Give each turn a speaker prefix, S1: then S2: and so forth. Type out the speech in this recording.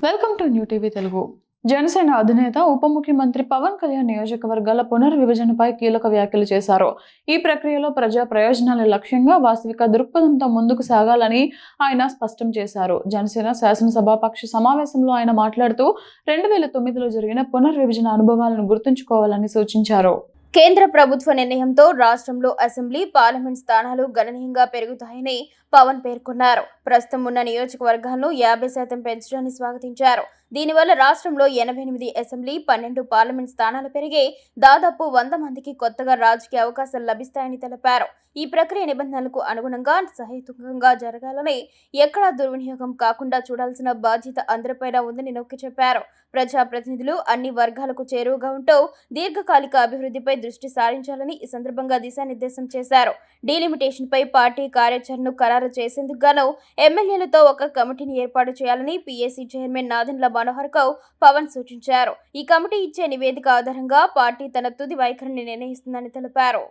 S1: Welcome to new TV Telugu. Janasena అధినేత ఉప ముఖ్యమంత్రి పవన్ కళ్యాణ్ నియోజకవర్గాల పునర్విభజనపై కీలక వ్యాఖ్యలు చేశారు. ఈ ప్రక్రియలో ప్రజా ప్రయోజనాల లక్ష్యంగా వాస్తవిక దృక్పథంతో ముందుకు సాగాలని ఆయన స్పష్టం చేశారు. జనసేన శాసనసభాపక్ష సమావేశంలో ఆయన మాట్లాడుతూ 2009లో జరిగిన పునర్విభజన అనుభవాలను గుర్తుంచుకోవాలని సూచించారు.
S2: కేంద్ర ప్రభుత్వ నిర్ణయంతో రాష్ట్రంలో అసెంబ్లీ, పార్లమెంట్ స్థానాలు గణనీయంగా పెరుగుతాయని పవన్ పేర్కొన్నారు. ప్రస్తుతం ఉన్న నియోజకవర్గాలను 50% పెంచడాన్ని స్వాగతించారు. దీనివల్ల రాష్ట్రంలో 88 అసెంబ్లీ, 12 పార్లమెంట్ స్థానాలు పెరిగి దాదాపు 100 మందికి కొత్తగా రాజకీయ అవకాశాలు లభిస్తాయని తెలిపారు. ఈ ప్రక్రియ నిబంధనలకు అనుగుణంగా సహేతుకంగా జరగాలని, ఎక్కడా దుర్వినియోగం కాకుండా చూడాల్సిన బాధ్యత అందరిపైన ఉందని నొక్కి చెప్పారు. ప్రజాప్రతినిధులు అన్ని వర్గాలకు చేరువగా ఉంటూ దీర్ఘకాలిక అభివృద్ధిపై దృష్టి సారించాలని ఈ సందర్భంగా దిశానిర్దేశం చేశారు. డీలిమిటేషన్ పై పార్టీ కార్యాచరణను ఖరారు చేసేందుకు గాను ఎమ్మెల్యేలతో ఒక కమిటీని ఏర్పాటు చేయాలని పీఏసీ చైర్మన్ నాదెండ్ల మనోహర్ గౌడ్ పవన్ సూచించారు. ఈ కమిటీ ఇచ్చే నివేదిక ఆధారంగా పార్టీ తన తుది వైఖరిని నిర్ణయిస్తుందని తెలిపారు.